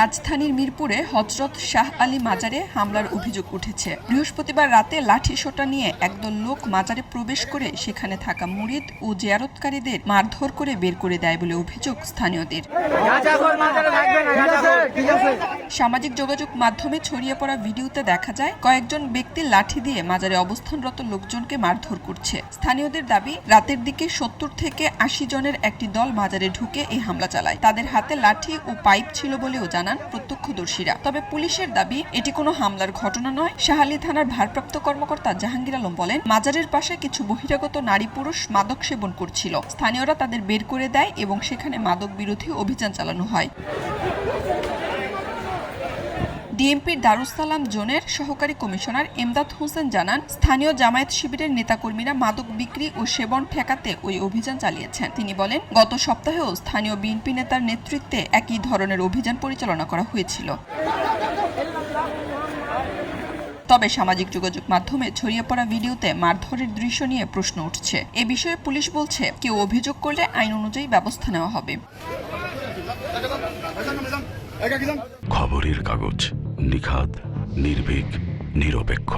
রাজধানীর মিরপুরে হযরত শাহ আলী মাজারে হামলার অভিযোগ উঠেছে। বৃহস্পতিবার রাতে লাঠিসোঁটা নিয়ে একদল লোক মাজারে প্রবেশ করে সেখানে থাকা মুরিদ ও জিয়ারতকারীদের মারধর করে বের করে দেয় বলে অভিযোগ স্থানীয়দের। সামাজিক যোগাযোগ মাধ্যমে ছড়িয়ে পড়া ভিডিওতে দেখা যায় কয়েকজন ব্যক্তি লাঠি দিয়ে মাজারে অবস্থানরত লোকজনকে মারধর করছে। স্থানীয়দের দাবি, রাতের দিকে ৭০ থেকে ৮০ জনের একটি দল মাজারে ঢুকে এই হামলা চালায়। তাদের হাতে লাঠি ও পাইপ ছিল বলেও জানান প্রত্যক্ষদর্শীরা। তবে পুলিশের দাবি, এটি কোনো হামলার ঘটনা নয়। শাহালী থানার ভারপ্রাপ্ত কর্মকর্তা জাহাঙ্গীর আলম বলেন, মাজারের পাশে কিছু বহিরাগত নারী পুরুষ মাদক সেবন করছিল। স্থানীয়রা তাদের বের করে দেয় এবং সেখানে মাদক বিরোধী অভিযান চালানো হয়। ডিএমপির দারুস সালাম জোনের সহকারী কমিশনার এমদাদ হোসেন জানান, স্থানীয় জামায়াত শিবিরের নেতাকর্মীরা মাদক বিক্রি ও সেবন ঠেকাতে ওই অভিযান চালিয়েছেন। তিনি বলেন, গত সপ্তাহেও স্থানীয় বিএনপি নেতার নেতৃত্বে একই ধরনের অভিযান পরিচালনা করা হয়েছিল। তবে সামাজিক যোগাযোগ মাধ্যমে ছড়িয়ে পড়া ভিডিওতে মারধরের দৃশ্য নিয়ে প্রশ্ন উঠছে। এ বিষয়ে পুলিশ বলছে, কেউ অভিযোগ করলে আইন অনুযায়ী ব্যবস্থা নেওয়া হবে। খবরের কাগজ, নিখাত, নির্ভীক, নিরপেক্ষ।